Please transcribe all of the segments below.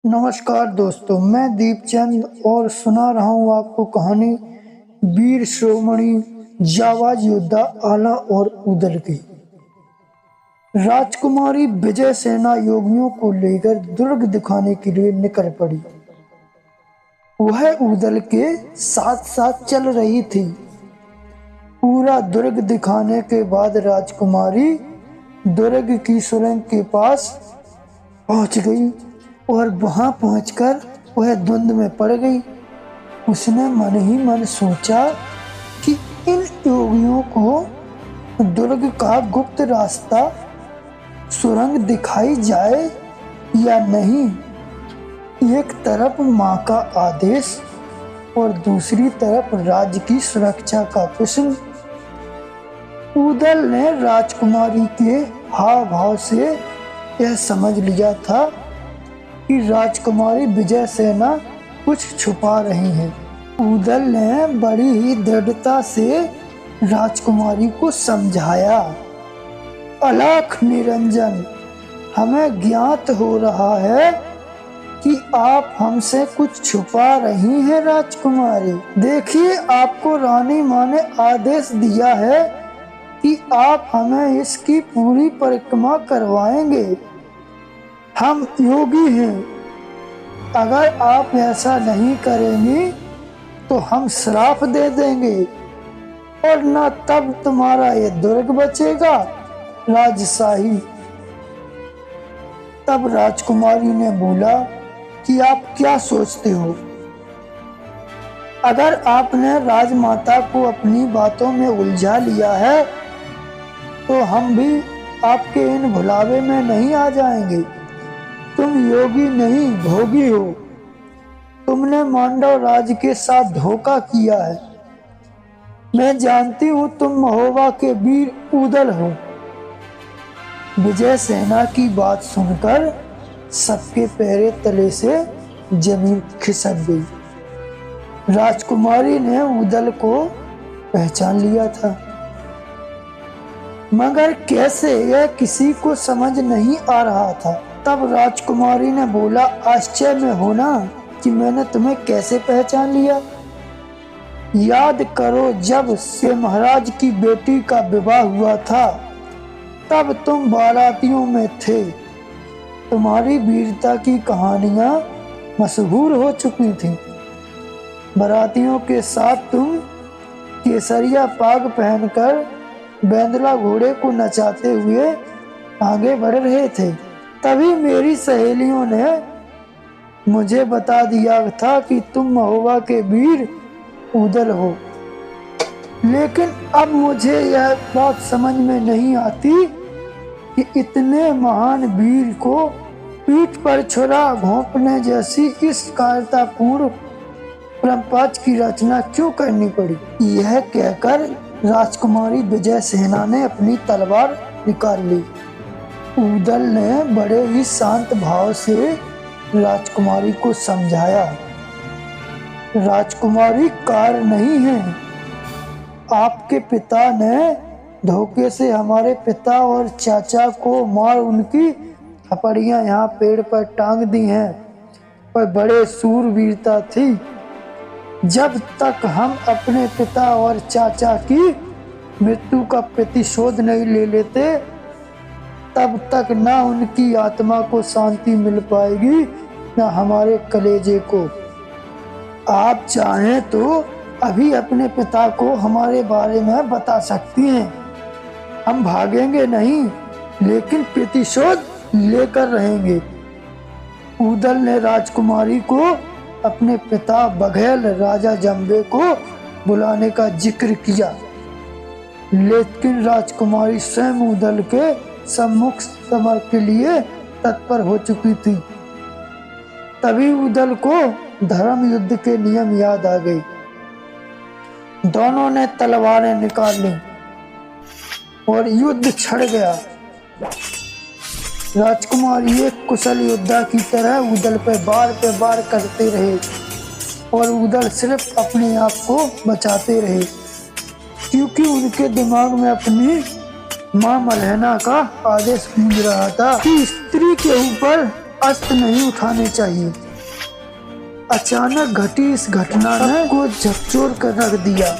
नमस्कार दोस्तों, मैं दीपचंद और सुना रहा हूँ आपको कहानी वीर शिरोमणि जाबाज योद्धा आला और उदल की। राजकुमारी विजय सेना योगियों को लेकर दुर्ग दिखाने के लिए निकल पड़ी। वह उदल के साथ साथ चल रही थी। पूरा दुर्ग दिखाने के बाद राजकुमारी दुर्ग की सुरंग के पास पहुंच गई और वहां पहुंचकर वह धुंध में पड़ गई। उसने मन ही मन सोचा कि इन योगियों को दुर्ग का गुप्त रास्ता सुरंग दिखाई जाए या नहीं। एक तरफ माँ का आदेश और दूसरी तरफ राज्य की सुरक्षा का प्रश्न। उदल ने राजकुमारी के हाव भाव से यह समझ लिया था कि राजकुमारी विजय सेना कुछ छुपा रही है। उदल ने बड़ी ही दृढ़ता से राजकुमारी को समझाया, अलख निरंजन, हमें ज्ञात हो रहा है कि आप हमसे कुछ छुपा रही हैं राजकुमारी। देखिए, आपको रानी माँ ने आदेश दिया है कि आप हमें इसकी पूरी परिक्रमा करवाएंगे। हम योगी हैं, अगर आप ऐसा नहीं करेंगी तो हम श्राप दे देंगे और न तब तुम्हारा ये दुर्ग बचेगा राजशाही। तब राजकुमारी ने बोला कि आप क्या सोचते हो? अगर आपने राजमाता को अपनी बातों में उलझा लिया है तो हम भी आपके इन भुलावे में नहीं आ जाएंगे। तुम योगी नहीं, भोगी हो। तुमने मांडव राज के साथ धोखा किया है। मैं जानती हूँ तुम महोबा के वीर उदल हो। विजय सेना की बात सुनकर सबके पैरे तले से जमीन खिसक गई। राजकुमारी ने उदल को पहचान लिया था, मगर कैसे यह किसी को समझ नहीं आ रहा था। तब राजकुमारी ने बोला, आश्चर्य में हो ना कि मैंने तुम्हें कैसे पहचान लिया। याद करो, जब से महाराज की बेटी का विवाह हुआ था तब तुम बारातियों में थे। तुम्हारी वीरता की कहानियां मशहूर हो चुकी थीं। बारातियों के साथ तुम केसरिया पाग पहनकर बेंदला घोड़े को नचाते हुए आगे बढ़ रहे थे। तभी मेरी सहेलियों ने मुझे बता दिया था कि तुम महोबा के वीर उदल हो। लेकिन अब मुझे यह बात समझ में नहीं आती कि इतने महान वीर को पीठ पर छुरा घोंपने जैसी इस कायरतापूर्ण परंपरा की रचना क्यों करनी पड़ी। यह कहकर राजकुमारी विजय सेना ने अपनी तलवार निकाल ली। उदल ने बड़े ही शांत भाव से राजकुमारी को समझाया, राजकुमारी कार नहीं है। आपके पिता ने धोखे से हमारे पिता और चाचा को मार उनकी थपड़ियां यहाँ पेड़ पर टांग दी हैं। पर बड़े सूरवीरता थी। जब तक हम अपने पिता और चाचा की मृत्यु का प्रतिशोध नहीं ले लेते तब तक न उनकी आत्मा को शांति मिल पाएगी न हमारे कलेजे को। आप चाहें तो अभी अपने पिता को हमारे बारे में बता सकती हैं। हम भागेंगे नहीं, लेकिन प्रतिशोध लेकर रहेंगे। उदल ने राजकुमारी को अपने पिता बघेल राजा जंबे को बुलाने का जिक्र किया, लेकिन राजकुमारी स्वयं उदल के सम्मुख समर के लिए तत्पर हो चुकी थी। तभी उदल को धर्म युद्ध के नियम याद आ गए। दोनों ने तलवारें निकाल ली और युद्ध छिड़ गया। राजकुमारी एक कुशल योद्धा की तरह उदल पे वार करते रहे और उदल सिर्फ अपने आप को बचाते रहे, क्योंकि उनके दिमाग में अपनी माँ मलहना का आदेश गूंज रहा था कि स्त्री के ऊपर अस्त्र नहीं उठाने चाहिए। अचानक घटी इस घटना ने को झकझोर कर रख दिया।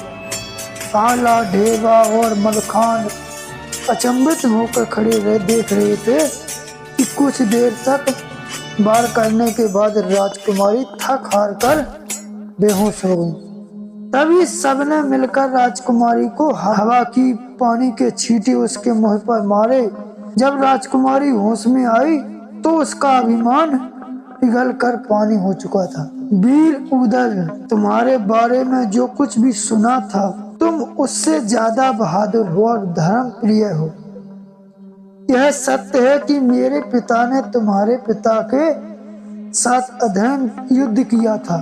आला, ढेबा और मलखान अचंभित होकर खड़े रहे, देख रहे थे कि कुछ देर तक वार करने के बाद राजकुमारी थक हार कर बेहोश हो गई। तभी सबने मिलकर राजकुमारी को हवा की पानी के छींटे उसके मुंह पर मारे। जब राजकुमारी होश में आई तो उसका अभिमान पिघल कर पानी हो चुका था। वीर उदल, तुम्हारे बारे में जो कुछ भी सुना था, तुम उससे ज्यादा बहादुर हो और धर्म प्रिय हो। यह सत्य है कि मेरे पिता ने तुम्हारे पिता के साथ अधर्म युद्ध किया था,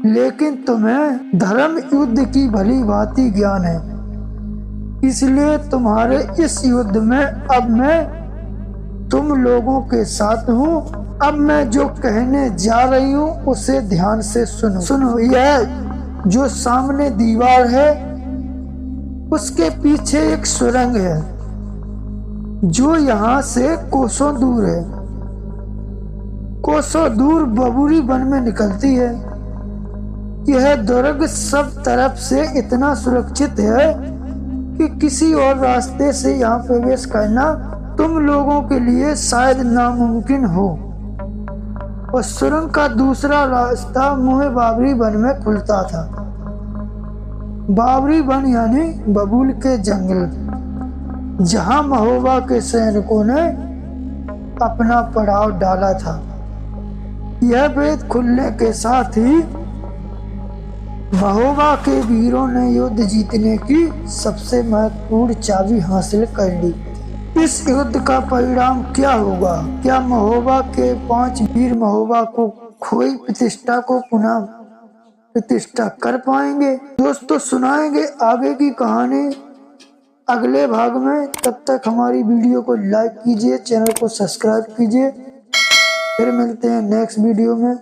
लेकिन तुम्हें धर्म युद्ध की भली भांति ज्ञान है, इसलिए तुम्हारे इस युद्ध में अब मैं तुम लोगों के साथ हूँ। अब मैं जो कहने जा रही हूँ उसे ध्यान से सुनो। यह जो सामने दीवार है उसके पीछे एक सुरंग है जो यहाँ से कोसों दूर है। कोसों दूर बबूरी वन में निकलती है। यह दुर्ग सब तरफ से इतना सुरक्षित है कि किसी और रास्ते से यहाँ प्रवेश करना तुम लोगों के लिए शायद नामुमकिन हो। और सुरंग का दूसरा रास्ता मुँह बाबरी वन में खुलता था। बाबरी वन यानी बबूल के जंगल, जहाँ महोबा के सैनिकों ने अपना पड़ाव डाला था। यह भेद खुलने के साथ ही महोबा के वीरों ने युद्ध जीतने की सबसे महत्वपूर्ण चाबी हासिल कर ली। इस युद्ध का परिणाम क्या होगा? क्या महोबा के 5 वीर महोबा को खोई प्रतिष्ठा को पुनः प्रतिष्ठा कर पाएंगे? दोस्तों, सुनाएंगे आगे की कहानी अगले भाग में। तब तक हमारी वीडियो को लाइक कीजिए, चैनल को सब्सक्राइब कीजिए। फिर मिलते हैं नेक्स्ट वीडियो में।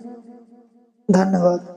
धन्यवाद।